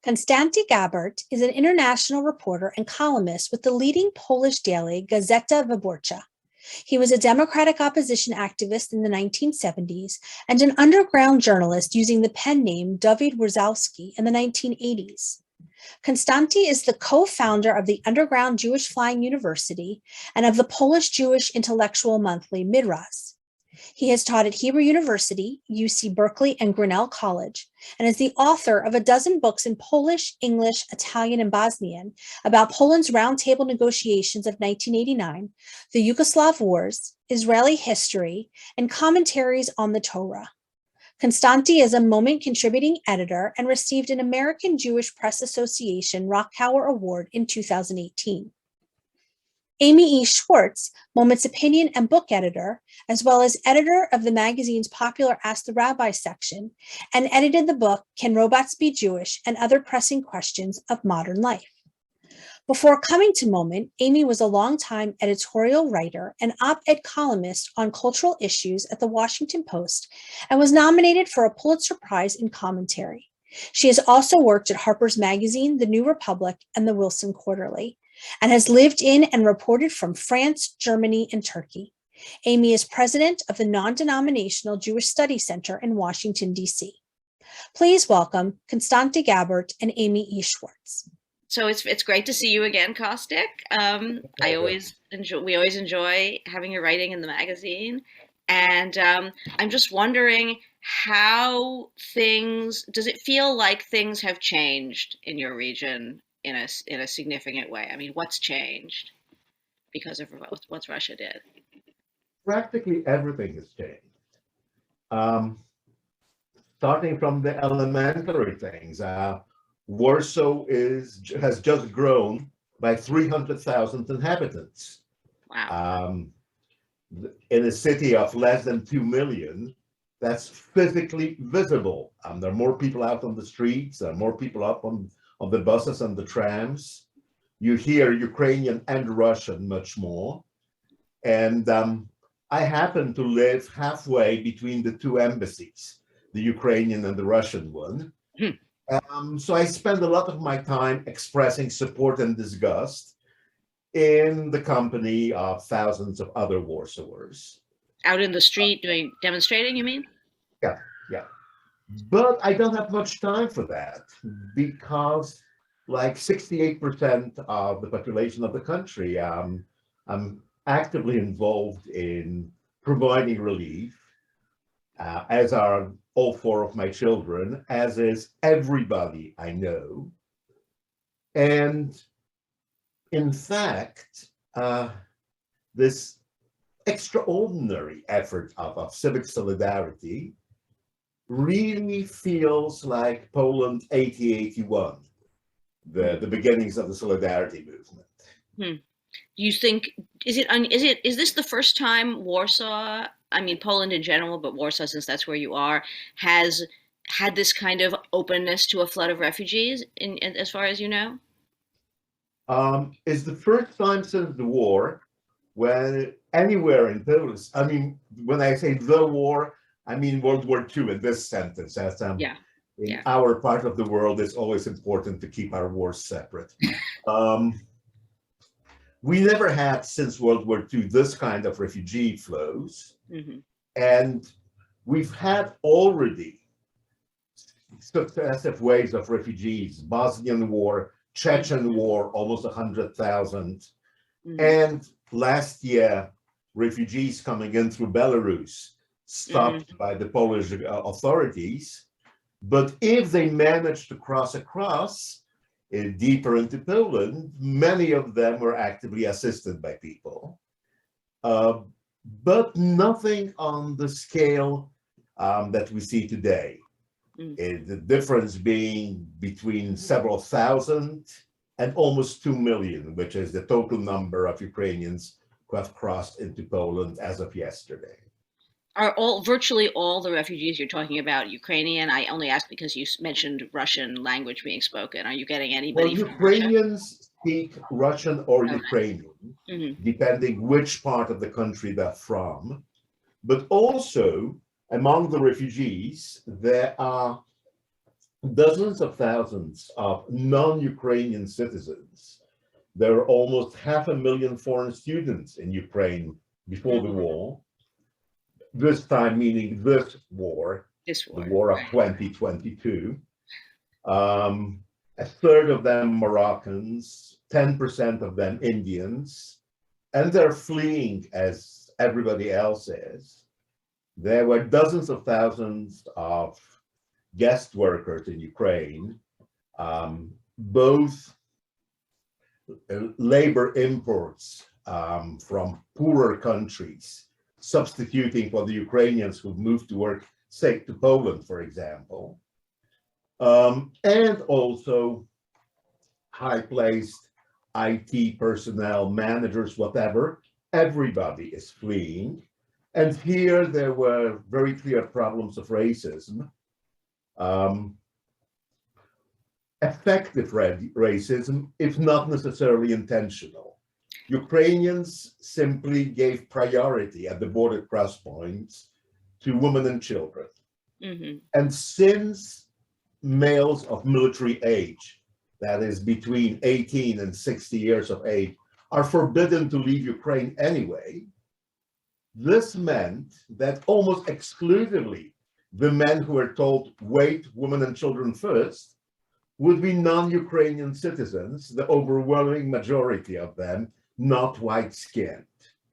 Konstanty Gebert is an international reporter and columnist with the leading Polish daily Gazeta Wyborcza. He was a democratic opposition activist in the 1970s and an underground journalist using the pen name Dawid Wierzchowski in the 1980s. Konstanty is the co-founder of the underground Jewish Flying University and of the Polish Jewish intellectual monthly Midraz. He has taught at Hebrew University, UC Berkeley, and Grinnell College, and is the author of a dozen books in Polish, English, Italian, and Bosnian about Poland's roundtable negotiations of 1989, the Yugoslav Wars, Israeli history, and commentaries on the Torah. Konstanty is a Moment contributing editor and received an American Jewish Press Association Rockower Award in 2018. Amy E. Schwartz, Moment's opinion and book editor, as well as editor of the magazine's popular Ask the Rabbi section, and edited the book Can Robots Be Jewish and Other Pressing Questions of Modern Life. Before coming to Moment, Amy was a longtime editorial writer and op-ed columnist on cultural issues at the Washington Post and was nominated for a Pulitzer Prize in commentary. She has also worked at Harper's Magazine, The New Republic, and the Wilson Quarterly, and has lived in and reported from France, Germany, and Turkey. Amy is president of the Non-Denominational Jewish Studies Center in Washington, D.C. Please welcome Konstanty Gebert and Amy E. Schwartz. So it's great to see you again, Caustic. We always enjoy having your writing in the magazine, and I'm just wondering does it feel like things have changed in your region in a significant way? I mean, what's changed because of what Russia did? Practically everything has changed. Starting from the elementary things. Warsaw has just grown by 300,000 inhabitants. Wow. In a city of less than 2 million, that's physically visible. There are more people out on the streets, there are more people up on the buses and the trams. You hear Ukrainian and Russian much more. And I happen to live halfway between the two embassies, the Ukrainian and the Russian one. So I spend a lot of my time expressing support and disgust in the company of thousands of other Warsawers. Out in the street demonstrating, you mean? Yeah. But I don't have much time for that because like 68% of the population of the country, I'm actively involved in providing relief, as are all four of my children, as is everybody I know. And in fact, this extraordinary effort of civic solidarity really feels like Poland 80-81, the beginnings of the solidarity movement. Do you think, is this the first time Warsaw, I mean Poland in general, but Warsaw, since that's where you are, has had this kind of openness to a flood of refugees, as far as you know? It's the first time since the war when anywhere in Poland, I mean, when I say the war, I mean World War II in this sentence, as in our part of the world, it's always important to keep our wars separate. We never had, since World War II, this kind of refugee flows. And we've had already successive waves of refugees, Bosnian War, Chechen War, almost 100,000. And last year, refugees coming in through Belarus, stopped by the Polish authorities. But if they managed to cross across, deeper into Poland, many of them were actively assisted by people, but nothing on the scale that we see today. The difference being between several thousand and almost 2 million, which is the total number of Ukrainians who have crossed into Poland as of yesterday. Are virtually all the refugees you're talking about Ukrainian? I only ask because you mentioned Russian language being spoken. Are you getting anybody from Ukrainians Russia? Speak Russian or Ukrainian, depending which part of the country they're from. But also, among the refugees, there are dozens of thousands of non-Ukrainian citizens. There were almost 500,000 foreign students in Ukraine before the war. This time meaning this war, the war of 2022. A third of them Moroccans, 10% of them Indians, and they're fleeing as everybody else is. There were dozens of thousands of guest workers in Ukraine, both labor imports from poorer countries, substituting for the Ukrainians who moved to work, say, to Poland, for example, and also high-placed IT personnel, managers, whatever. Everybody is fleeing. And here there were very clear problems of racism. Effective racism, if not necessarily intentional. Ukrainians simply gave priority at the border cross points to women and children. And since males of military age, that is between 18 and 60 years of age, are forbidden to leave Ukraine anyway, this meant that almost exclusively the men who were told, wait, women and children first, would be non-Ukrainian citizens, the overwhelming majority of them not white-skinned.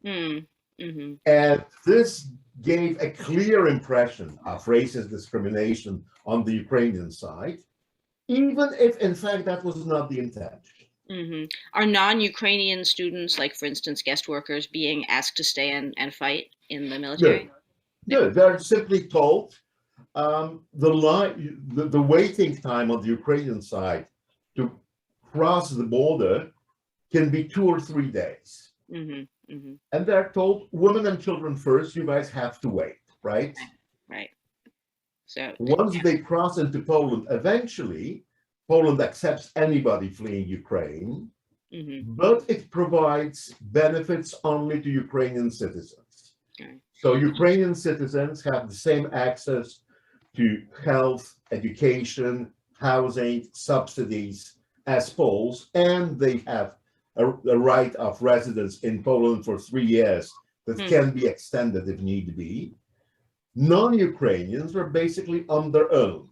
And this gave a clear impression of racist discrimination on the Ukrainian side, even if, in fact, that was not the intention. Are non-Ukrainian students, like, for instance, guest workers, being asked to stay and fight in the military? No, they're simply told the waiting time on the Ukrainian side to cross the border can be 2 or 3 days. And they're told, women and children first, you guys have to wait, right? Right. So once they cross into Poland, eventually, Poland accepts anybody fleeing Ukraine, but it provides benefits only to Ukrainian citizens. So Ukrainian citizens have the same access to health, education, housing, subsidies as Poles, and they have a right of residence in Poland for 3 years that can be extended if need be. Non-Ukrainians are basically on their own.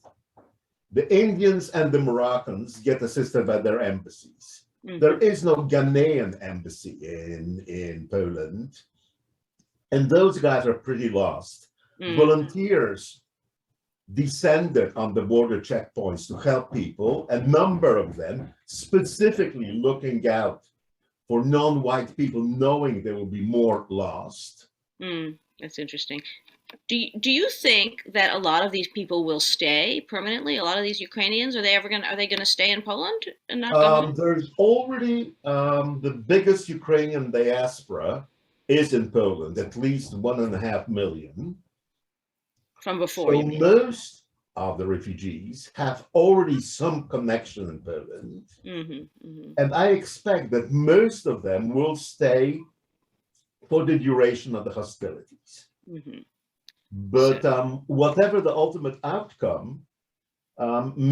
The Indians and the Moroccans get assisted by their embassies. There is no Ghanaian embassy in Poland, and those guys are pretty lost. Volunteers descended on the border checkpoints to help people, a number of them specifically looking out for non-white people, knowing there will be more lost. That's interesting. Do you think that a lot of these people will stay permanently? A lot of these Ukrainians, are they gonna stay in Poland and not go home? There's already the biggest Ukrainian diaspora is in Poland, at least 1.5 million. From before. So most of the refugees have already some connection in Poland, and I expect that most of them will stay for the duration of the hostilities. But whatever the ultimate outcome,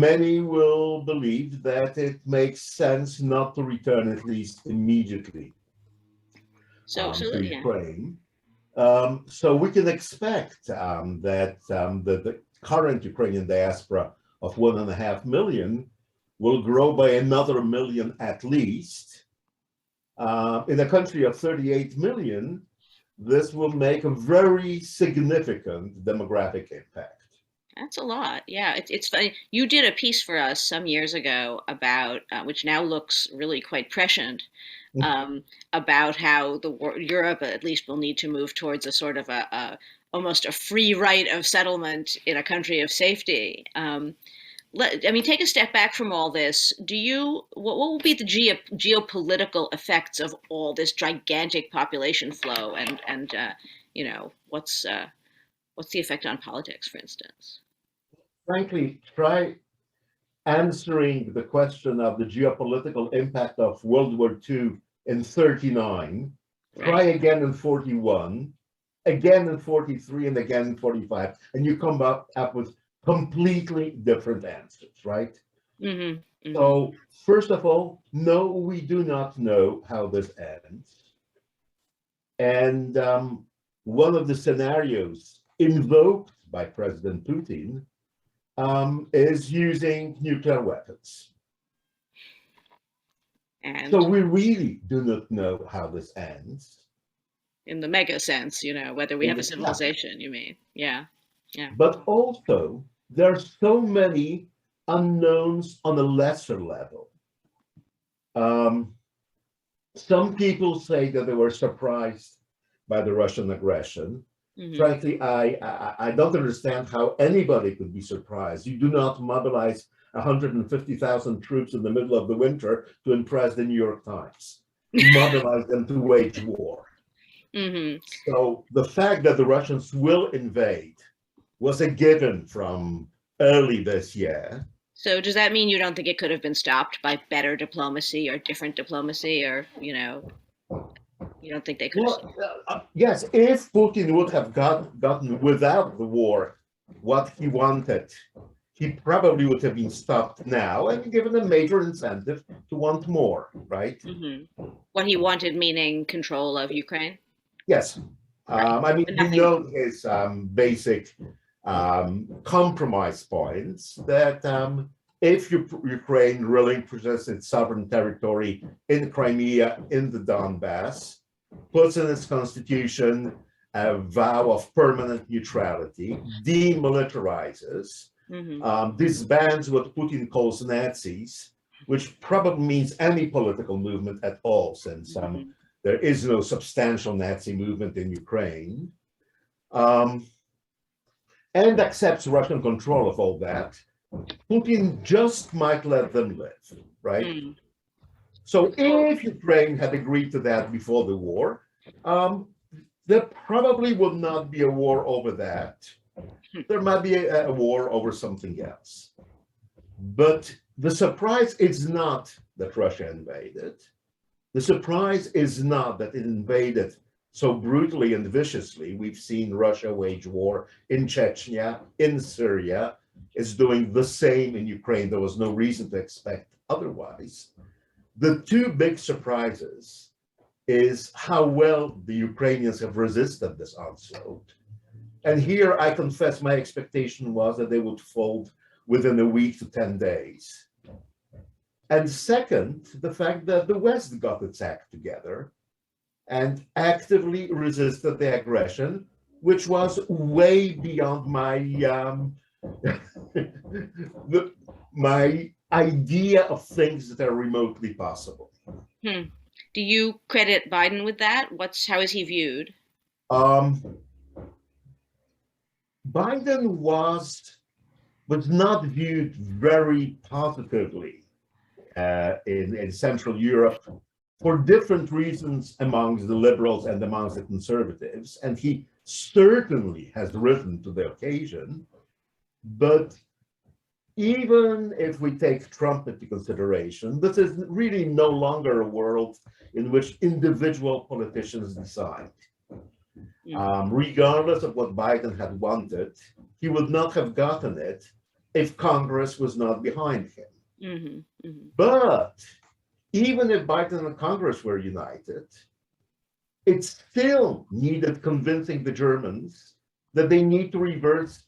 many will believe that it makes sense not to return, at least immediately, to Ukraine. So we can expect that the current Ukrainian diaspora of 1.5 million will grow by another 1 million at least. In a country of 38 million, this will make a very significant demographic impact. That's a lot. Yeah, it's funny. You did a piece for us some years ago about, which now looks really quite prescient, about how Europe at least will need to move towards a sort of almost a free right of settlement in a country of safety. Take a step back from all this. What will be the geopolitical effects of all this gigantic population flow, and what's the effect on politics, for instance? Frankly, try answering the question of the geopolitical impact of World War II in 39, try again in 41, again in 43, and again in 45, and you come up with completely different answers, right? Mm-hmm. Mm-hmm. So, first of all, no, we do not know how this ends. And one of the scenarios invoked by President Putin is using nuclear weapons. And So we really do not know how this ends. in the mega sense, whether we have a civilization, you mean? Yeah. Yeah. But also, there are so many unknowns on a lesser level. Some people say that they were surprised by the Russian aggression. Mm-hmm. Frankly, I don't understand how anybody could be surprised. You do not mobilize 150,000 troops in the middle of the winter to impress the New York Times. You mobilize them to wage war. Mm-hmm. So the fact that the Russians will invade was a given from early this year. So does that mean you don't think it could have been stopped by better diplomacy or different diplomacy, or you don't think they could have? Well, yes, if Putin would have gotten without the war what he wanted, he probably would have been stopped now and given a major incentive to want more, right? Mm-hmm. What he wanted, meaning control of Ukraine? Yes. Right. I mean, we know his basic compromise points that if Ukraine relinquishes its sovereign territory in Crimea, in the Donbass, puts in its constitution a vow of permanent neutrality, demilitarizes, disbands what Putin calls Nazis, which probably means any political movement at all, since there is no substantial Nazi movement in Ukraine, and accepts Russian control of all that, Putin just might let them live, right? Mm. So if Ukraine had agreed to that before the war, there probably would not be a war over that. There might be a war over something else. But the surprise is not that Russia invaded. The surprise is not that it invaded so brutally and viciously. We've seen Russia wage war in Chechnya, in Syria. It's doing the same in Ukraine. There was no reason to expect otherwise. The two big surprises is how well the Ukrainians have resisted this onslaught. And here I confess my expectation was that they would fold within a week to 10 days. And second, the fact that the West got its act together and actively resisted the aggression, which was way beyond my my idea of things that are remotely possible. Do you credit Biden with that? How is he viewed? Biden was not viewed very positively in Central Europe for different reasons amongst the liberals and amongst the conservatives, and he certainly has risen to the occasion. But even if we take Trump into consideration, this is really no longer a world in which individual politicians decide. Regardless of what Biden had wanted, he would not have gotten it if Congress was not behind him. But even if Biden and Congress were united, it still needed convincing the Germans that they need to reverse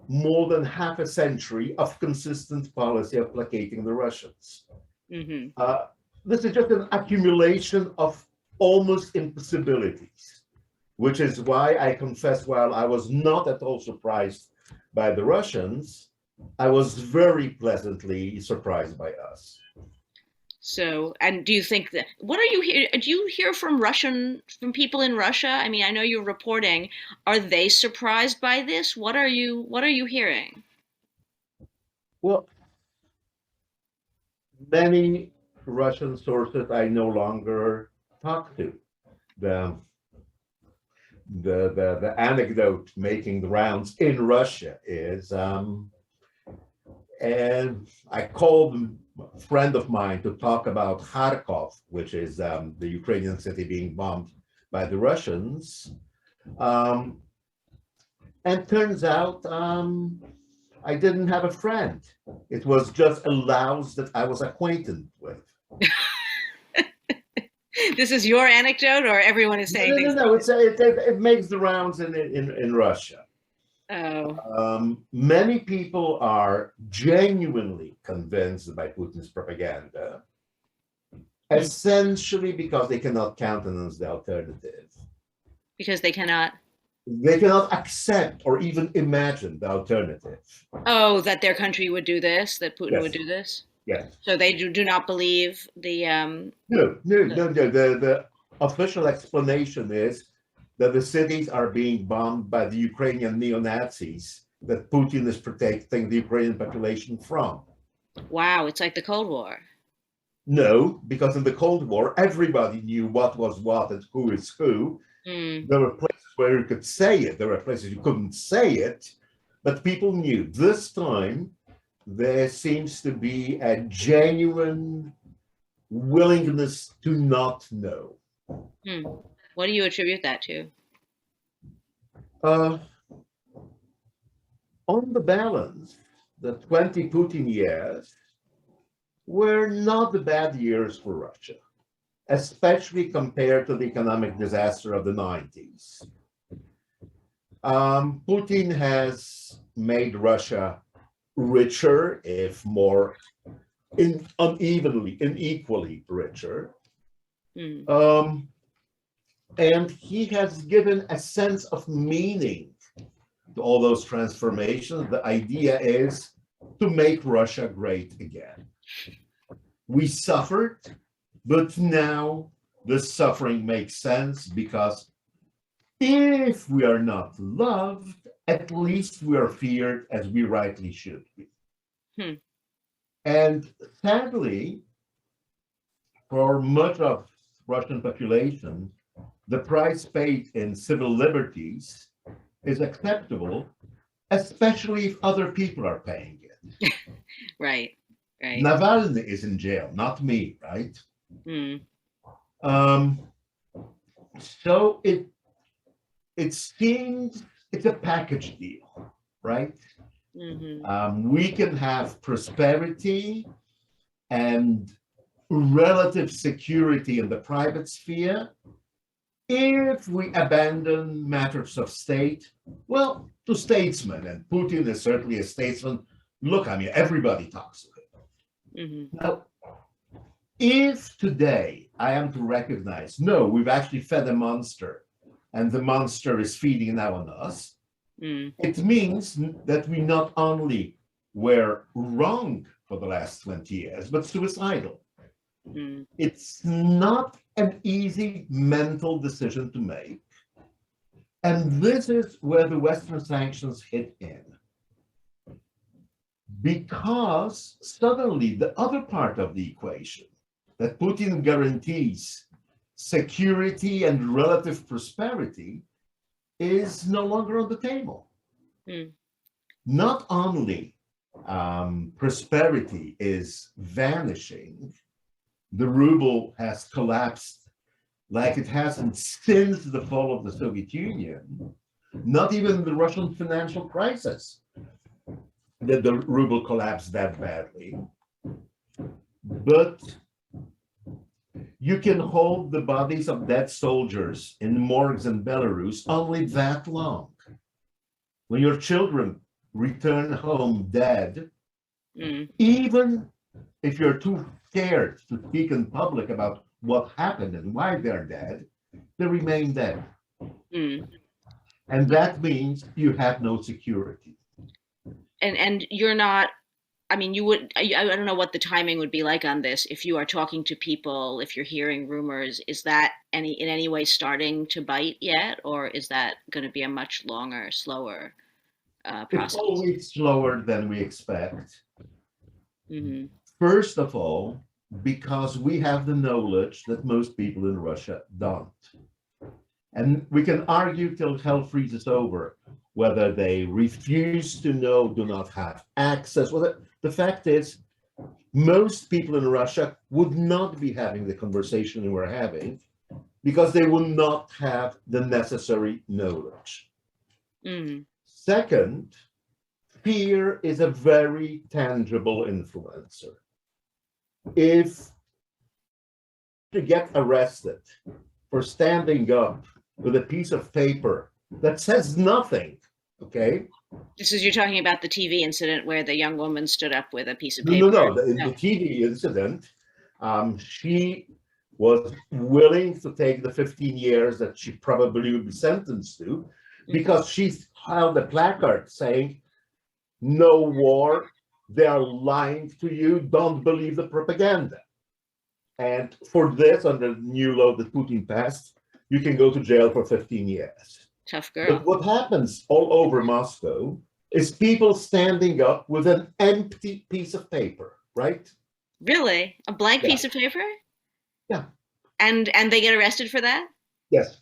more than half a century of consistent policy of placating the Russians. This is just an accumulation of almost impossibilities, which is why I confess, while I was not at all surprised by the Russians, I was very pleasantly surprised by us. So, and do you think that, what are you hear? Do you hear from people in Russia? I mean, I know you're reporting. Are they surprised by this? What are you hearing? Well, many Russian sources I no longer talk to. The anecdote making the rounds in Russia is, and I called a friend of mine to talk about Kharkov, which is the Ukrainian city being bombed by the Russians. And turns out I didn't have a friend. It was just a louse that I was acquainted with. This is your anecdote, or everyone is saying things? No. It makes the rounds in Russia. Oh, Many people are genuinely convinced by Putin's propaganda, essentially because they cannot countenance the alternative. because they cannot. They cannot accept or even imagine the alternative. Oh, that their country would do this, that Putin Yes. would do this. Yes. So they do not believe the. No. The official explanation is that the cities are being bombed by the Ukrainian neo-Nazis that Putin is protecting the Ukrainian population from. Wow, it's like the Cold War. No, because in the Cold War, everybody knew what was what and who is who. Mm. There were places where you could say it. There were places you couldn't say it, but people knew. This time, there seems to be a genuine willingness to not know. Mm. What do you attribute that to? On the balance, the 20 Putin years were not the bad years for Russia, especially compared to the economic disaster of the 90s. Putin has made Russia richer, if more unequally richer. Mm. And he has given a sense of meaning to all those transformations. The idea is to make Russia great again. We suffered, but now the suffering makes sense because if we are not loved, at least we are feared as we rightly should be. And sadly, for much of Russian population, the price paid in civil liberties is acceptable, especially if other people are paying it. Right. Navalny is in jail, not me, right? Mm. So it seems it's a package deal, right? Mm-hmm. We can have prosperity and relative security in the private sphere if we abandon matters of state, well, to statesmen, and Putin is certainly a statesman. Look, I mean, everybody talks to him. Mm-hmm. Now, if today I am to recognize, no, we've actually fed a monster, and the monster is feeding now on us, it means that we not only were wrong for the last 20 years, but suicidal. It's not an easy mental decision to make. And this is where the Western sanctions hit in. Because suddenly the other part of the equation, that Putin guarantees security and relative prosperity, is no longer on the table. Not only prosperity is vanishing, the ruble has collapsed like it hasn't since the fall of the Soviet Union. Not even the Russian financial crisis did the ruble collapse that badly. But you can hold the bodies of dead soldiers in morgues in Belarus only that long. When your children return home dead, even if you're too scared to speak in public about what happened and why they're dead, they remain dead. And that means you have no security. And you're not, I mean, you would, I don't know what the timing would be like on this. If you are talking to people, if you're hearing rumors, is that in any way starting to bite yet? Or is that going to be a much longer, slower process? It's always slower than we expect. Mm-hmm. First of all, because we have the knowledge that most people in Russia don't. And we can argue till hell freezes over whether they refuse to know, do not have access. Well, the fact is, most people in Russia would not be having the conversation we're having because they will not have the necessary knowledge. Second, fear is a very tangible influencer. If you get arrested for standing up with a piece of paper that says nothing, okay? This is, you're talking about the TV incident where the young woman stood up with a piece of No, paper. no, no. In the TV incident, she was willing to take the 15 years that she probably would be sentenced to because she held a placard saying, "No war, they are lying to you, don't believe the propaganda." And for this, under the new law that Putin passed, you can go to jail for 15 years. Tough girl. But what happens all over Moscow is people standing up with an empty piece of paper, right? Really? A blank Yeah. piece of paper? Yeah. And they get arrested for that? Yes.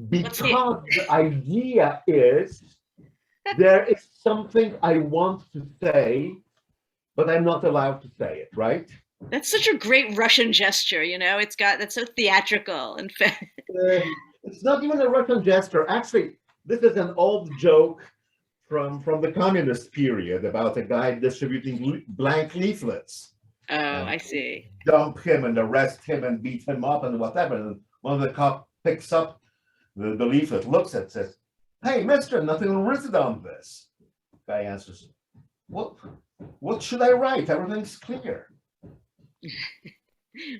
Because the idea is there is something I want to say, but I'm not allowed to say it, right? That's such a great Russian gesture, you know? That's so theatrical and it's not even a Russian gesture. Actually, this is an old joke from the communist period about a guy distributing blank leaflets. Oh, I see. Dump him and arrest him and beat him up and whatever. And one of the cops picks up the leaflet, looks at it, says, "Hey, mister, nothing written on this." Guy answers, What should I write? Everything's clear."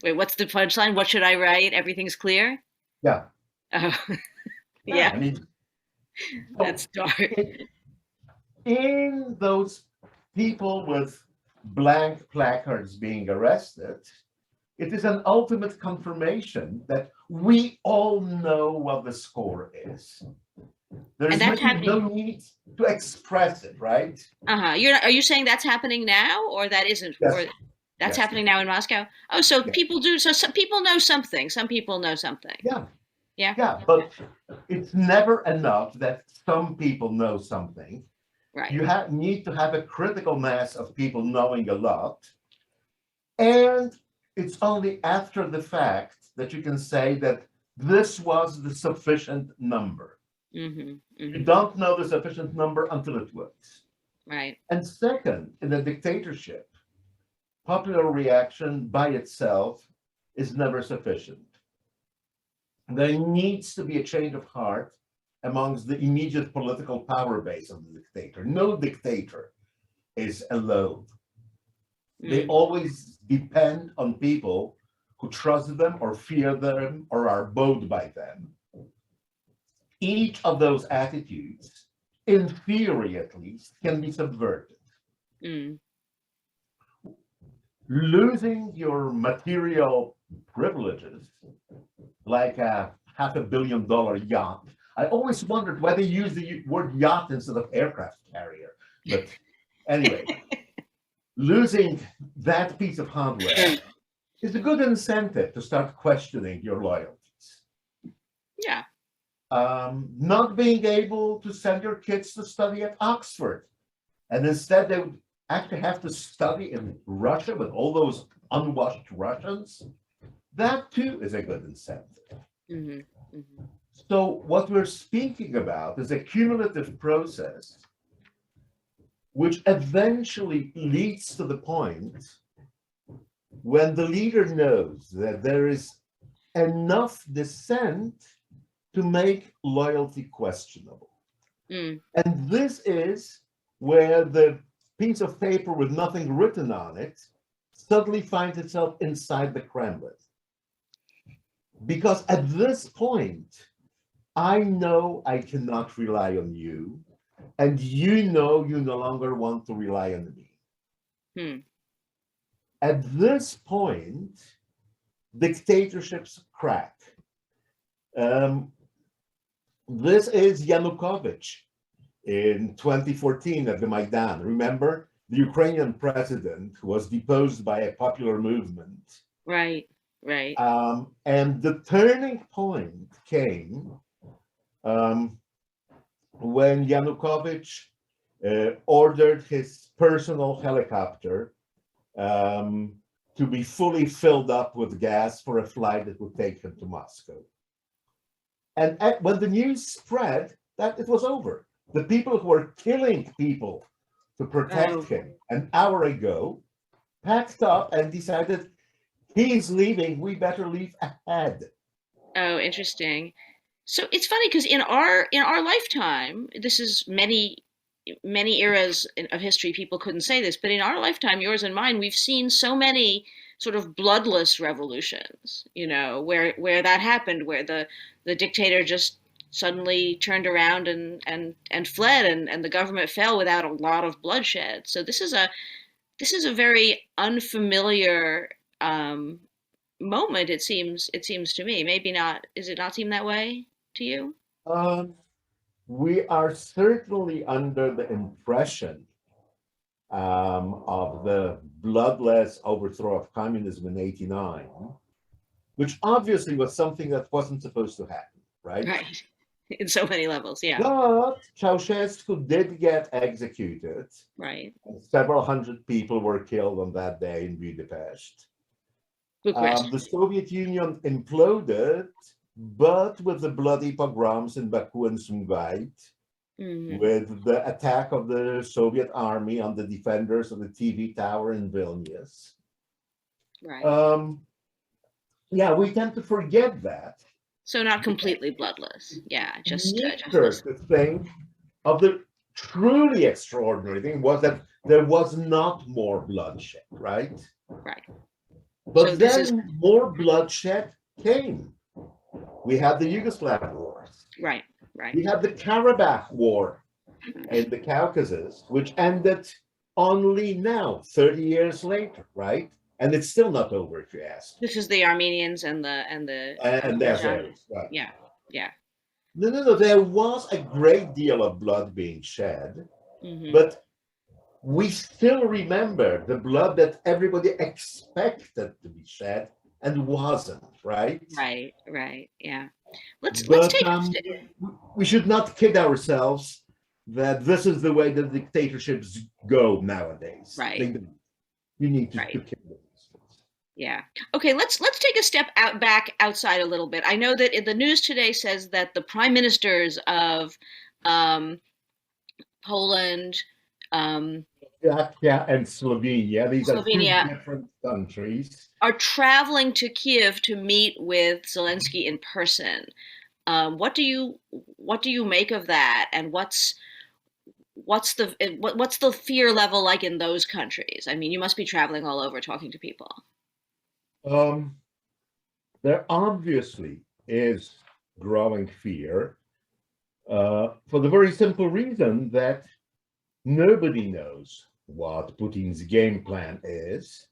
Wait, what's the punchline? What should I write? Everything's clear? Yeah. Oh, yeah. I mean, that's dark. In those people with blank placards being arrested, it is an ultimate confirmation that we all know what the score is. There's no need to express it, right? Are you saying that's happening now, or that isn't? Yes. Or that's happening now in Moscow? Oh, so people do. So some people know something. Some people know something. Yeah. Yeah. Yeah, but it's never enough that some people know something. Right. You need to have a critical mass of people knowing a lot. And it's only after the fact that you can say that this was the sufficient number. You don't know the sufficient number until it works. Right. And second, in a dictatorship, popular reaction by itself is never sufficient. There needs to be a change of heart amongst the immediate political power base of the dictator. No dictator is alone. They always depend on people who trust them or fear them or are bowed by them. Each of those attitudes, in theory at least, can be subverted. Losing your material privileges, like a $500 million yacht. I always wondered why they use the word yacht instead of aircraft carrier. But anyway, losing that piece of hardware is a good incentive to start questioning your loyalties. Yeah. Not being able to send your kids to study at Oxford, and instead they would actually have to study in Russia with all those unwashed Russians. That too is a good incentive. So what we're speaking about is a cumulative process which eventually leads to the point when the leader knows that there is enough dissent to make loyalty questionable. And this is where the piece of paper with nothing written on it suddenly finds itself inside the Kremlin. Because at this point, I know I cannot rely on you, and you know you no longer want to rely on me. At this point, dictatorships crack. This is Yanukovych in 2014 at the Maidan. Remember, the Ukrainian president was deposed by a popular movement. Right, right. And the turning point came when Yanukovych ordered his personal helicopter to be fully filled up with gas for a flight that would take him to Moscow. And when the news spread, that it was over. The people who were killing people to protect him an hour ago packed up and decided he's leaving, we better leave ahead. Oh, interesting. So it's funny because in our lifetime, this is many eras of history, people couldn't say this, but in our lifetime, yours and mine, we've seen so many sort of bloodless revolutions, where that happened, where the dictator just suddenly turned around and fled, and the government fell without a lot of bloodshed. So this is a very unfamiliar moment. It seems to me. Maybe not. Does it not seem that way to you? Um, we are certainly under the impression of the bloodless overthrow of communism in '89, which obviously was something that wasn't supposed to happen, right? Right. In so many levels, yeah. But Ceausescu did get executed. Right. Several hundred people were killed on that day in Budapest. Bucharest. The Soviet Union imploded, but with the bloody pogroms in Baku and Sumgait, with the attack of the Soviet army on the defenders of the TV tower in Vilnius. Right. Yeah, we tend to forget that. So not completely bloodless. Yeah, just The thing of the truly extraordinary thing was that there was not more bloodshed, right? Right. But So then more bloodshed came. We had the Yugoslav wars. Right. Right. We had the Karabakh war in the Caucasus, which ended only now, 30 years later, right? And it's still not over, if you ask. This is the Armenians and the Azeris, right? Yeah. Yeah. No. There was a great deal of blood being shed, but we still remember the blood that everybody expected to be shed and wasn't, right? Right. Yeah. Let's take. We should not kid ourselves that this is the way the dictatorships go nowadays. Right. You need to kid them. Yeah. Okay, let's take a step back outside a little bit. I know that the news today says that the prime ministers of Poland, and Slovenia, these are two different countries, are traveling to Kiev to meet with Zelensky in person. What do you make of that? And what's the fear level like in those countries? I mean, you must be traveling all over talking to people. There obviously is growing fear for the very simple reason that nobody knows what Putin's game plan is.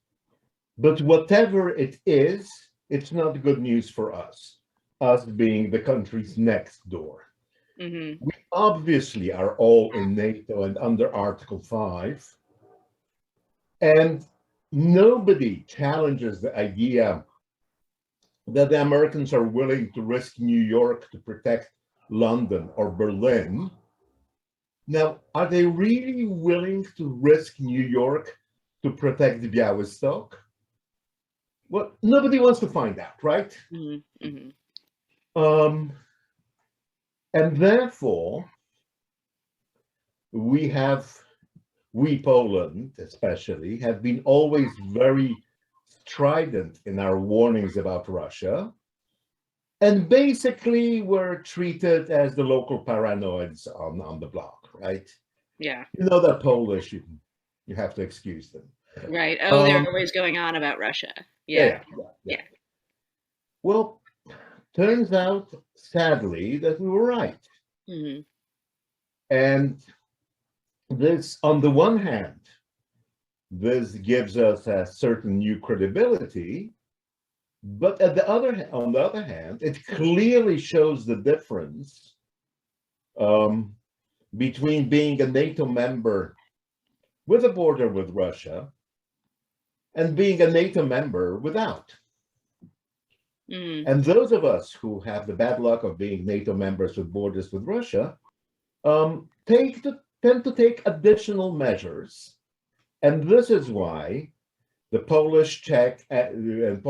But whatever it is, it's not good news for us being the countries next door. We obviously are all in NATO and under Article 5. And nobody challenges the idea that the Americans are willing to risk New York to protect London or Berlin. Now, are they really willing to risk New York to protect Białystok? Well, nobody wants to find out, right? And therefore, we, Poland especially, have been always very strident in our warnings about Russia. And basically, we're treated as the local paranoids on the block, right? Yeah. You know that Polish, you have to excuse them. Right. Oh, they're always going on about Russia. Yeah. Well, turns out, sadly, that we were right. And this, on the one hand, this gives us a certain new credibility, but on the other hand, it clearly shows the difference between being a NATO member with a border with Russia and being a NATO member without. And those of us who have the bad luck of being NATO members with borders with Russia tend to take additional measures. And this is why the Polish, Czech, even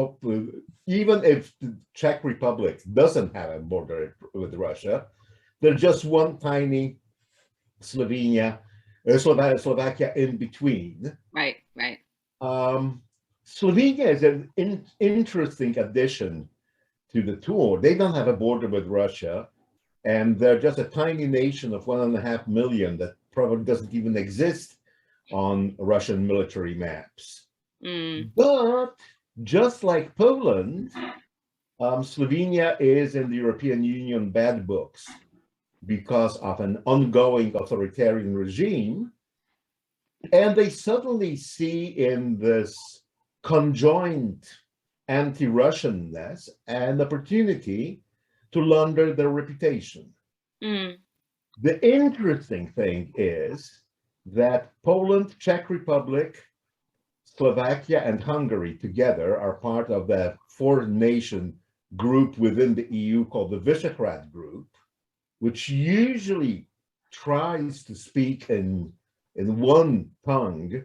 if the Czech Republic doesn't have a border with Russia, they're just one tiny Slovenia, Slovakia in between. Right, right. Slovenia is an interesting addition to the tour. They don't have a border with Russia, and they're just a tiny nation of 1.5 million that probably doesn't even exist on Russian military maps. But just like Poland, Slovenia is in the European Union bad books because of an ongoing authoritarian regime. And they suddenly see in this conjoined anti-Russianness an opportunity to launder their reputation. The interesting thing is that Poland, Czech Republic, Slovakia, and Hungary together are part of the four-nation group within the EU called the Visegrad Group, which usually tries to speak in one tongue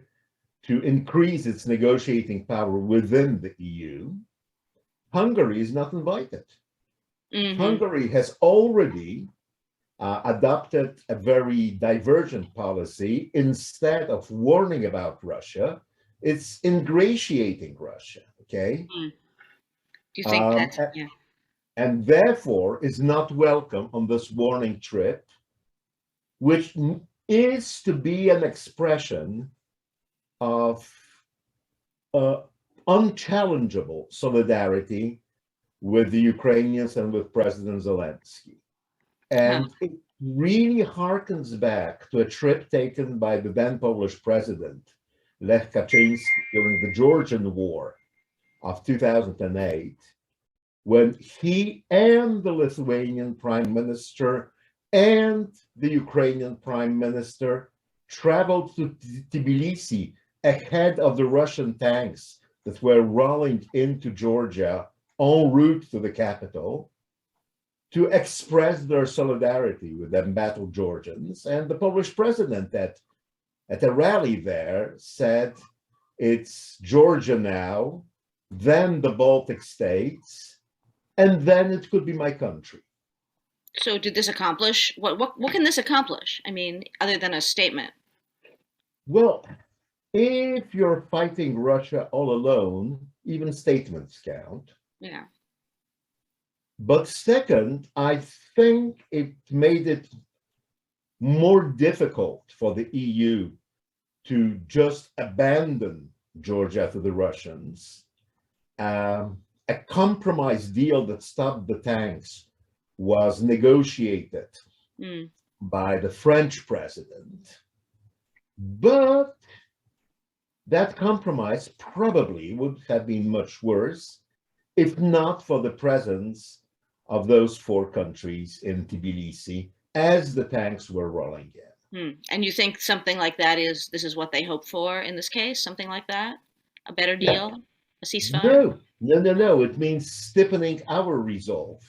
to increase its negotiating power within the EU. Hungary is not invited. Hungary has already adopted a very divergent policy. Instead of warning about Russia, it's ingratiating Russia, okay? Do you think that's, yeah. And therefore is not welcome on this warning trip, which is to be an expression of unchallengeable solidarity with the Ukrainians and with President Zelensky. And it really harkens back to a trip taken by the then Polish president, Lech Kaczynski, during the Georgian War of 2008, when he and the Lithuanian prime minister and the Ukrainian prime minister traveled to Tbilisi ahead of the Russian tanks that were rolling into Georgia en route to the capital to express their solidarity with the embattled Georgians. And the Polish president at a rally there said, it's Georgia now, then the Baltic states, and then it could be my country. So did this accomplish, what can this accomplish? I mean, other than a statement? Well, if you're fighting Russia all alone, even statements count. Yeah. But second, I think it made it more difficult for the EU to just abandon Georgia to the Russians. A compromise deal that stopped the tanks was negotiated by the French president. But that compromise probably would have been much worse if not for the presence of those four countries in Tbilisi as the tanks were rolling in. And you think something like that this is what they hope for in this case? Something like that? A better deal? Yeah. A ceasefire? No. It means stiffening our resolve.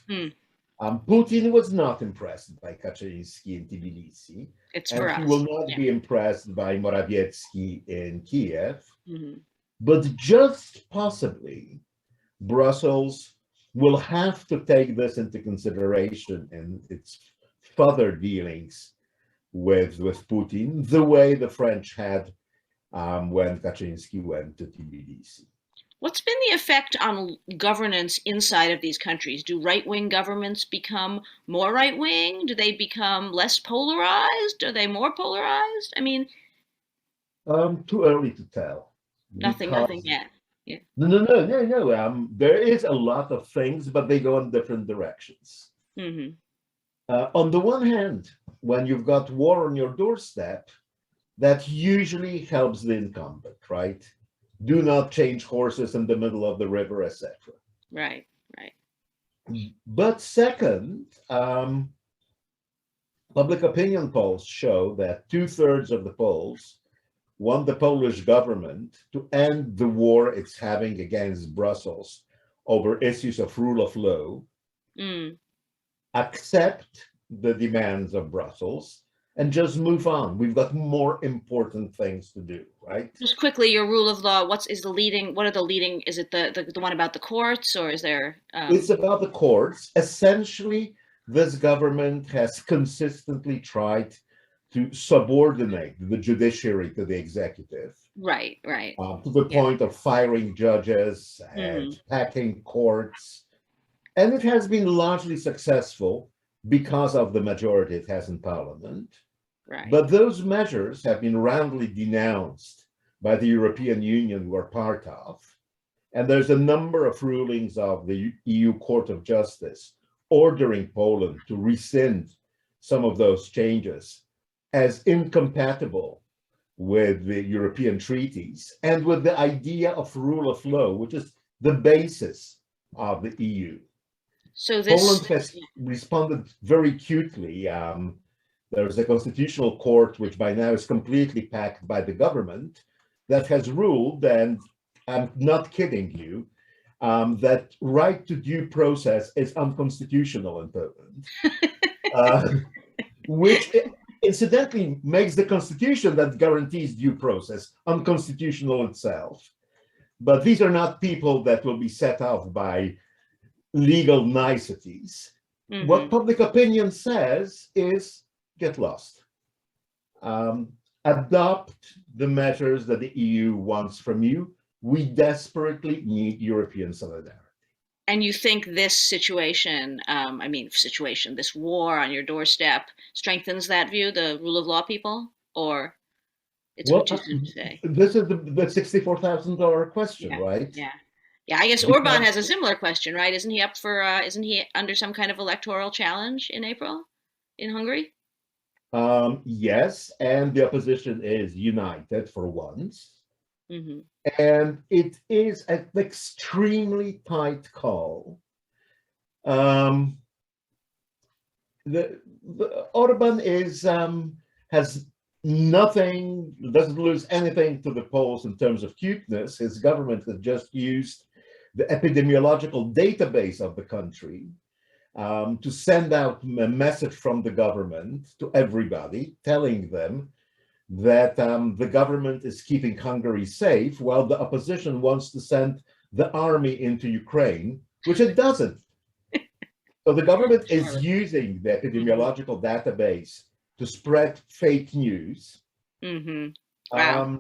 Putin was not impressed by Kaczynski in Tbilisi. It's for us. He will not be impressed by Morawiecki in Kiev. But just possibly, Brussels will have to take this into consideration in its further dealings with Putin, the way the French had when Kaczynski went to Tbilisi. What's been the effect on governance inside of these countries? Do right-wing governments become more right-wing? Do they become less polarized? Are they more polarized? I mean, too early to tell. Nothing yet. Yeah. No. There is a lot of things, but they go in different directions. On the one hand, when you've got war on your doorstep, that usually helps the incumbent, right? Do not change horses in the middle of the river, etc. Right. But second, public opinion polls show that 2/3 of the Poles want the Polish government to end the war it's having against Brussels over issues of rule of law, accept the demands of Brussels, and just move on. We've got more important things to do, right? Just quickly, your rule of law, what are the leading, is it the one about the courts, or is there? It's about the courts. Essentially, this government has consistently tried to subordinate the judiciary to the executive, Right, right. to the Yeah. point of firing judges and packing courts. And it has been largely successful because of the majority it has in parliament. Right. But those measures have been roundly denounced by the European Union we're part of. And there's a number of rulings of the EU Court of Justice ordering Poland to rescind some of those changes as incompatible with the European treaties and with the idea of rule of law, which is the basis of the EU. So this Poland has responded very cutely. There's a constitutional court, which by now is completely packed by the government, that has ruled, and I'm not kidding you, that right to due process is unconstitutional in Poland, which incidentally makes the constitution that guarantees due process unconstitutional itself. But these are not people that will be set off by legal niceties. What public opinion says is get lost. Adopt the measures that the EU wants from you. We desperately need European solidarity. And you think this situation, this war on your doorstep strengthens that view, the rule of law people, or it's what you say? This is the $64,000 question, right? Yeah. Yeah, I guess Orban has a similar question, right? Isn't he up for, isn't he under some kind of electoral challenge in April in Hungary? Yes, and the opposition is united for once. And it is an extremely tight call. The Orban has nothing, doesn't lose anything to the polls in terms of cuteness. His government has just used the epidemiological database of the country to send out a message from the government to everybody, telling them that the government is keeping Hungary safe while the opposition wants to send the army into Ukraine, which it doesn't. So the government is using the epidemiological database to spread fake news. Wow.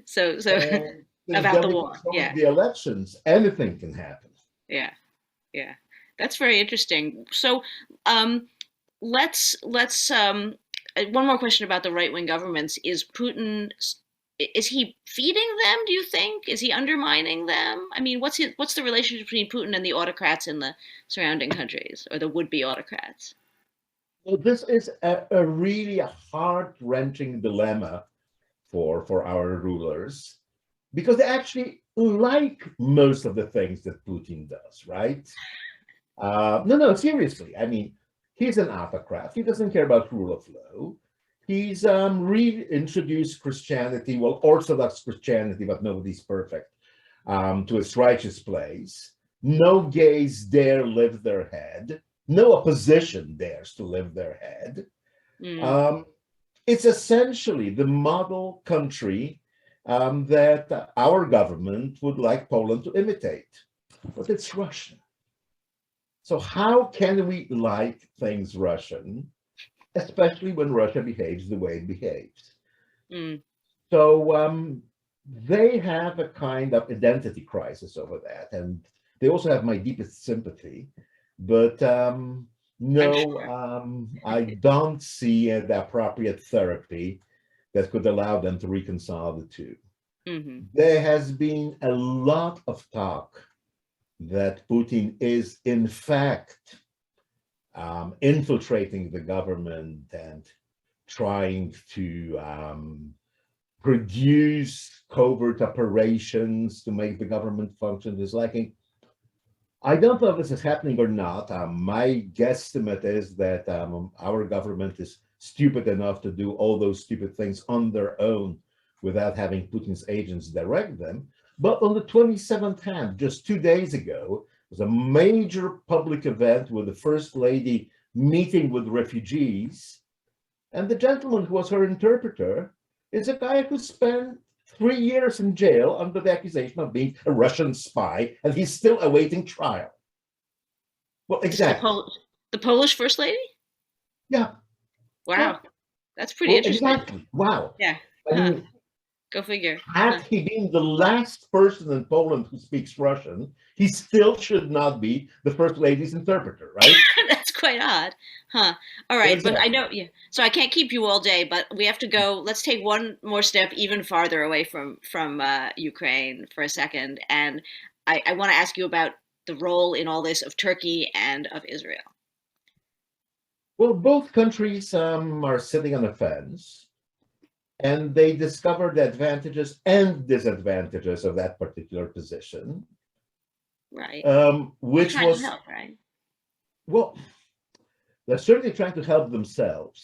So about the war, yeah. The elections, anything can happen. Yeah. That's very interesting. So let's one more question about the right-wing governments. Is Putin, is he feeding them, do you think? Is he undermining them? I mean, what's the relationship between Putin and the autocrats in the surrounding countries, or the would-be autocrats? Well, this is a really heart-wrenching dilemma for our rulers, because they actually like most of the things that Putin does, right? No, seriously. I mean, he's an autocrat. He doesn't care about rule of law. He's reintroduced Christianity, well, Orthodox Christianity, but nobody's perfect, to its righteous place. No gays dare lift their head. No opposition dares to lift their head. It's essentially the model country that our government would like Poland to imitate, but it's Russian. So how can we like things Russian, especially when Russia behaves the way it behaves? So they have a kind of identity crisis over that, and they also have my deepest sympathy. But no, I don't see the appropriate therapy that could allow them to reconcile the two. There has been a lot of talk that Putin is, in fact, infiltrating the government and trying to produce covert operations to make the government function to his liking. I don't know if this is happening or not. My guesstimate is that our government is stupid enough to do all those stupid things on their own without having Putin's agents direct them. But on the 27th hand, just 2 days ago, was a major public event with the First Lady meeting with refugees. And the gentleman who was her interpreter is a guy who spent 3 years in jail under the accusation of being a Russian spy, and he's still awaiting trial. Well, exactly. The Polish First Lady? Yeah. Wow. That's pretty Well, interesting. exactly. Wow. Yeah. I Huh. mean, Go figure. had he been the last person in Poland who speaks Russian, he still should not be the first lady's interpreter, right? That's quite odd. Huh. All right. But I Exactly. know, yeah. So I can't keep you all day, but we have to go. Let's take one more step even farther away from Ukraine for a second. And I want to ask you about the role in all this of Turkey and of Israel. Well, both countries are sitting on a fence, and they discover the advantages and disadvantages of that particular position, Right. which Trying to was, help, right? well, they're certainly trying to help themselves.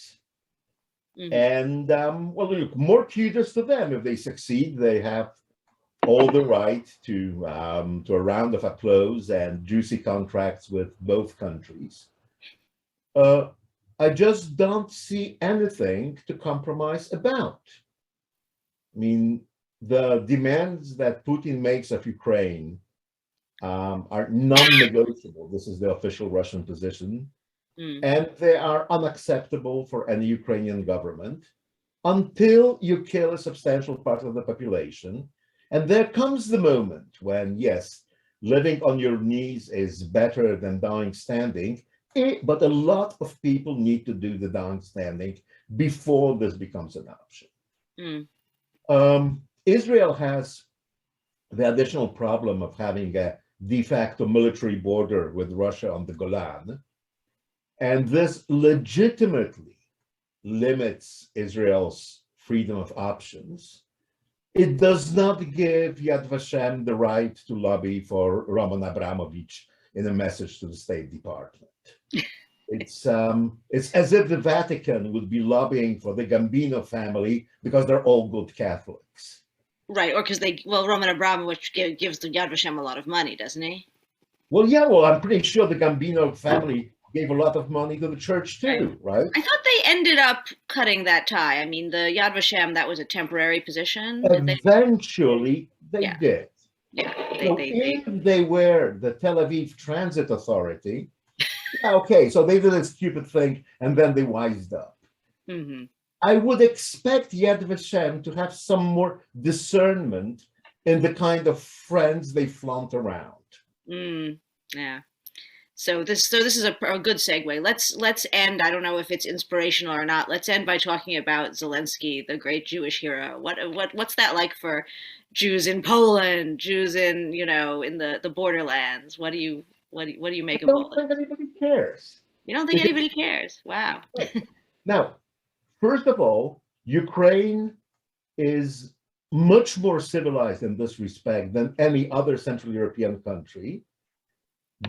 Mhm. And, well, look, more kudos to them. If they succeed, they have all the right to a round of applause and juicy contracts with both countries. I just don't see anything to compromise about. I mean, the demands that Putin makes of Ukraine are non-negotiable. This is the official Russian position. Mm. And they are unacceptable for any Ukrainian government until you kill a substantial part of the population. And there comes the moment when, yes, living on your knees is better than dying standing, but a lot of people need to do the dying standing before this becomes an option. Mm. Israel has the additional problem of having a de facto military border with Russia on the Golan. And this legitimately limits Israel's freedom of options. It does not give Yad Vashem the right to lobby for Roman Abramovich in a message to the State Department. It's as if the Vatican would be lobbying for the Gambino family because they're all good Catholics. Right, or because Roman Abramovich gives the Yad Vashem a lot of money, doesn't he? Well, yeah, well, I'm pretty sure the Gambino family gave a lot of money to the church too, right? I thought they ended up cutting that tie. I mean, the Yad Vashem, that was a temporary position. Eventually, they did. Yeah, If they were the Tel Aviv Transit Authority, okay, so they did a stupid thing and then they wised up. Mm-hmm. I would expect Yad Vashem to have some more discernment in the kind of friends they flaunt around. Yeah. So this is a good segue. Let's end. I don't know if it's inspirational or not. Let's end by talking about Zelensky, the great Jewish hero. What's that like for Jews in Poland, Jews in in the borderlands? What do you make of all that? I don't think anybody cares. You don't think anybody cares? Wow. Now, first of all, Ukraine is much more civilized in this respect than any other Central European country.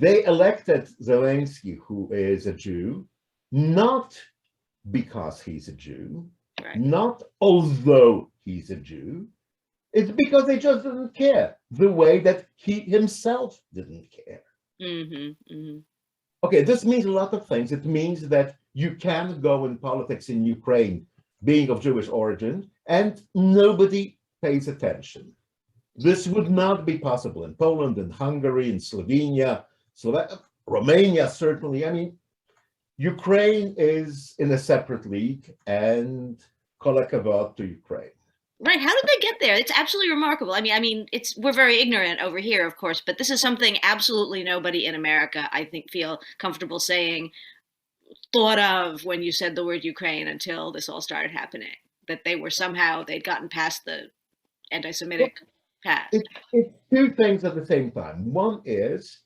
They elected Zelensky, who is a Jew, not because he's a Jew, Right. not although he's a Jew. It's because they just didn't care the way that he himself didn't care. Mm-hmm. Mm-hmm. Okay, this means a lot of things. It means that you can go in politics in Ukraine being of Jewish origin and nobody pays attention. This would not be possible in Poland, in Hungary, in Slovenia, Romania, certainly. I mean, Ukraine is in a separate league, and kol hakavod to Ukraine. Right. How did they get there? It's absolutely remarkable. I mean, we're very ignorant over here, of course, but this is something absolutely nobody in America, I think, feel comfortable saying, thought of when you said the word Ukraine until this all started happening. That they'd gotten past the anti-Semitic past. It's two things at the same time. One is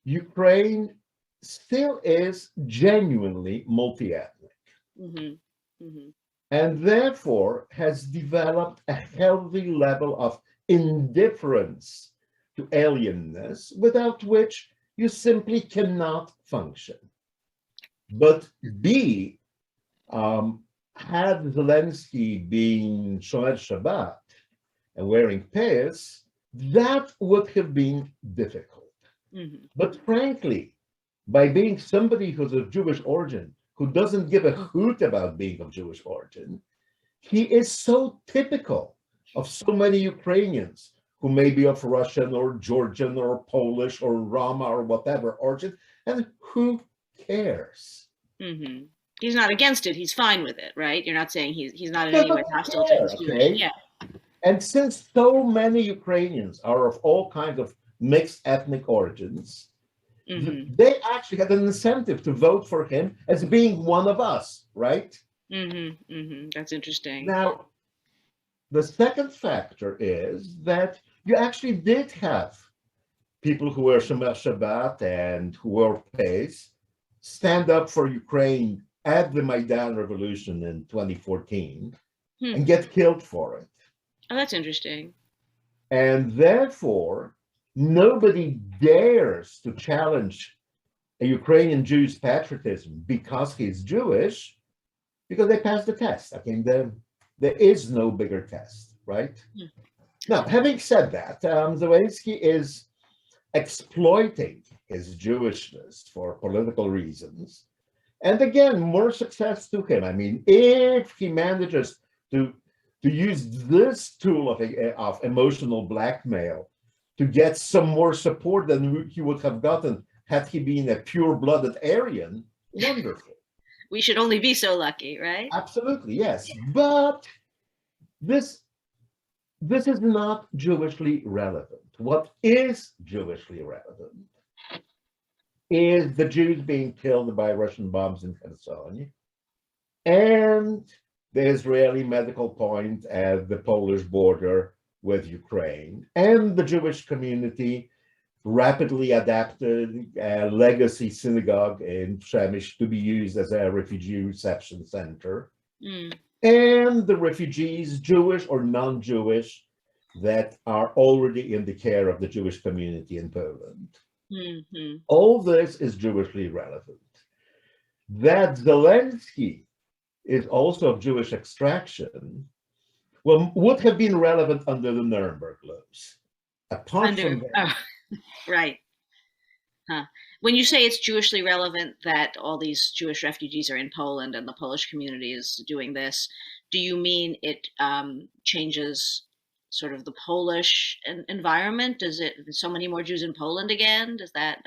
Ukraine still is genuinely multi-ethnic. Mm-hmm. Mm-hmm. And therefore has developed a healthy level of indifference to alienness, without which you simply cannot function. But B, had Zelensky been Shomer Shabbat and wearing payas, that would have been difficult. Mm-hmm. But frankly, by being somebody who's of Jewish origin, who doesn't give a hoot about being of Jewish origin, he is so typical of so many Ukrainians who may be of Russian or Georgian or Polish or Roma or whatever origin, and who cares? Mm-hmm. He's not against it. He's fine with it, right? You're not saying he's not in He any way doesn't hostile to care, his Jewish. okay? Yeah. And since so many Ukrainians are of all kinds of mixed ethnic origins, Mm-hmm. they actually had an incentive to vote for him as being one of us, right? Mm-hmm. Mm-hmm. That's interesting. Now, the second factor is that you actually did have people who were Shomer Shabbat and who were PACE stand up for Ukraine at the Maidan Revolution in 2014 and get killed for it. Oh, that's interesting. And therefore, nobody dares to challenge a Ukrainian Jew's patriotism because he's Jewish, because they passed the test. I mean, there is no bigger test, right? Now, having said that, Zelensky is exploiting his Jewishness for political reasons. And again, more success to him. I mean, if he manages to use this tool of emotional blackmail to get some more support than he would have gotten had he been a pure-blooded Aryan, wonderful. We should only be so lucky, right? Absolutely, yes. But this is not Jewishly relevant. What is Jewishly relevant is the Jews being killed by Russian bombs in Kherson, and the Israeli medical point at the Polish border with Ukraine, and the Jewish community rapidly adapted a legacy synagogue in Przemyśl to be used as a refugee reception center, and the refugees, Jewish or non-Jewish, that are already in the care of the Jewish community in Poland. Mm-hmm. All this is Jewishly relevant. That Zelensky is also of Jewish extraction, well, would have been relevant under the Nuremberg laws. Apart from that, right. Huh. When you say it's Jewishly relevant that all these Jewish refugees are in Poland and the Polish community is doing this, do you mean it changes sort of the Polish environment? Does it so many more Jews in Poland again? Does that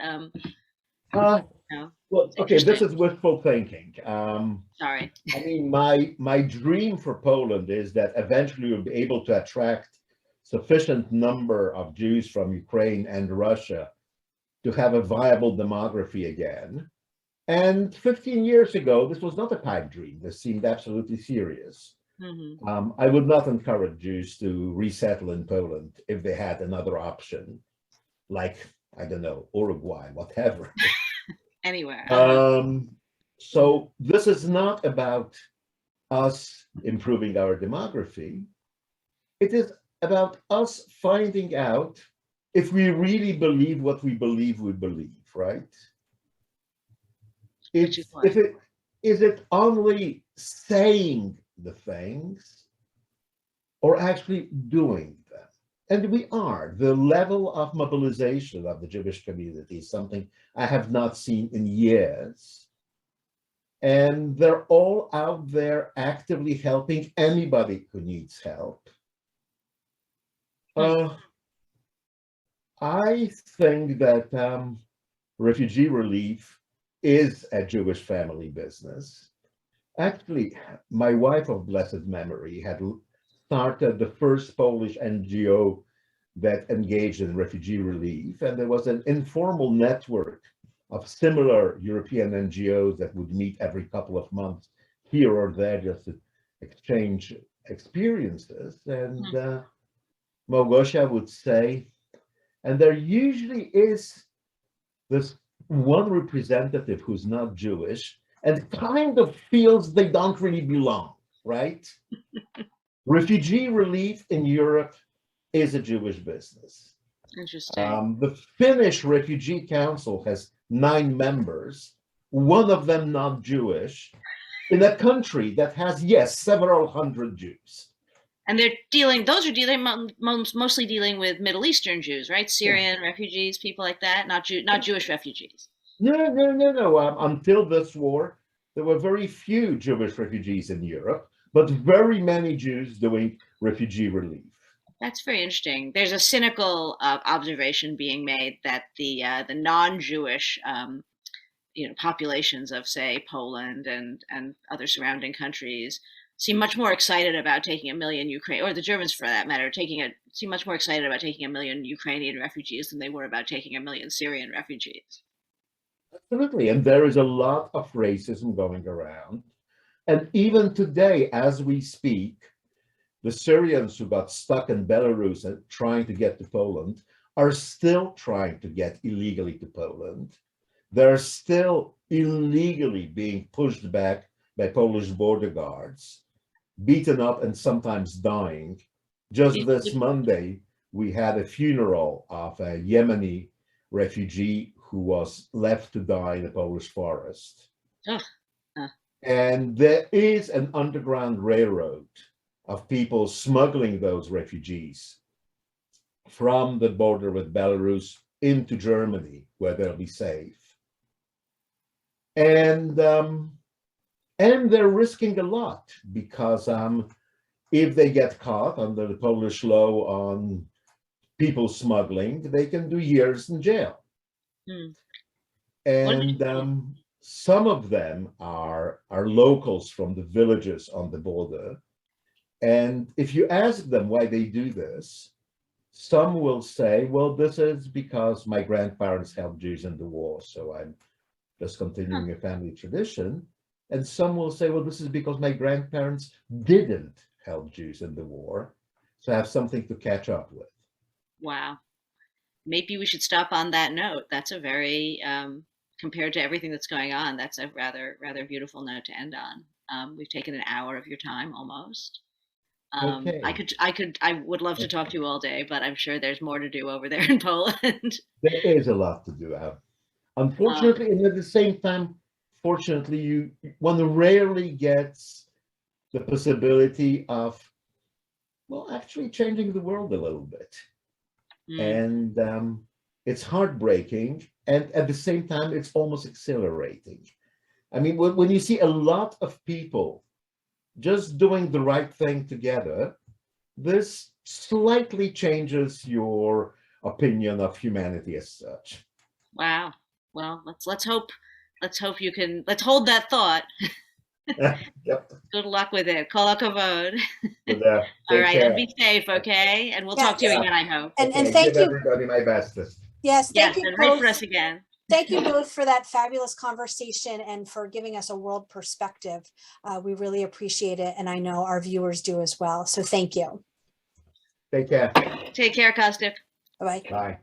no? Well, okay, this is wishful thinking. Sorry. I mean, my dream for Poland is that eventually we'll be able to attract sufficient number of Jews from Ukraine and Russia to have a viable demography again. And 15 years ago, this was not a pipe dream. This seemed absolutely serious. Mm-hmm. I would not encourage Jews to resettle in Poland if they had another option, like, I don't know, Uruguay, whatever. Anywhere. So this is not about us improving our demography. It is about us finding out if we really believe what we believe, right? Is it only saying the things or actually doing them? And we are. The level of mobilization of the Jewish community is something I have not seen in years. And they're all out there actively helping anybody who needs help. I think that refugee relief is a Jewish family business. Actually, my wife of blessed memory had started the first Polish NGO that engaged in refugee relief, and there was an informal network of similar European NGOs that would meet every couple of months here or there just to exchange experiences. And Małgosia would say, and there usually is this one representative who's not Jewish and kind of feels they don't really belong, right? Refugee relief in Europe is a Jewish business. Interesting. The Finnish Refugee Council has 9 members, one of them not Jewish, in a country that has, yes, several hundred Jews. And those are mostly dealing with Middle Eastern Jews, right? Syrian refugees, people like that, not Jewish refugees. No. Until this war, there were very few Jewish refugees in Europe, but very many Jews doing refugee relief. That's very interesting. There's a cynical observation being made that the non-Jewish populations of, say, Poland and other surrounding countries seem much more excited about taking 1 million Ukraine, or the Germans for that matter, seem much more excited about taking 1 million Ukrainian refugees than they were about taking 1 million Syrian refugees. Absolutely. And there is a lot of racism going around. And even today, as we speak, the Syrians who got stuck in Belarus and trying to get to Poland are still trying to get illegally to Poland. They're still illegally being pushed back by Polish border guards, beaten up and sometimes dying. Just this Monday, we had a funeral of a Yemeni refugee who was left to die in a Polish forest. And there is an underground railroad of people smuggling those refugees from the border with Belarus into Germany, where they'll be safe. And they're risking a lot because if they get caught under the Polish law on people smuggling, they can do years in jail. And some of them are locals from the villages on the border. And if you ask them why they do this, some will say, well, this is because my grandparents helped Jews in the war, so I'm just continuing a family tradition. And some will say, well, this is because my grandparents didn't help Jews in the war, so I have something to catch up with. Wow. Maybe we should stop on that note. That's a very, compared to everything that's going on, that's a rather beautiful note to end on. We've taken an hour of your time almost. Okay. I would love to talk to you all day, but I'm sure there's more to do over there in Poland. There is a lot to do. Unfortunately, and at the same time, fortunately, one rarely gets the possibility of, well, actually changing the world a little bit. And it's heartbreaking, and at the same time, it's almost exhilarating. I mean, when you see a lot of people just doing the right thing together, this slightly changes your opinion of humanity as such. Wow. Well, let's hope let's hold that thought. Yep. Good luck with it. Kol hakavod. All right, and be safe, okay? And we'll talk to you again, I hope. And Okay, thank give you. everybody my bestest. Yes, thank you and write both. for us again. Thank you both for that fabulous conversation and for giving us a world perspective. We really appreciate it, and I know our viewers do as well. So thank you. Take care. Take care, Kostik. Bye-bye. Bye.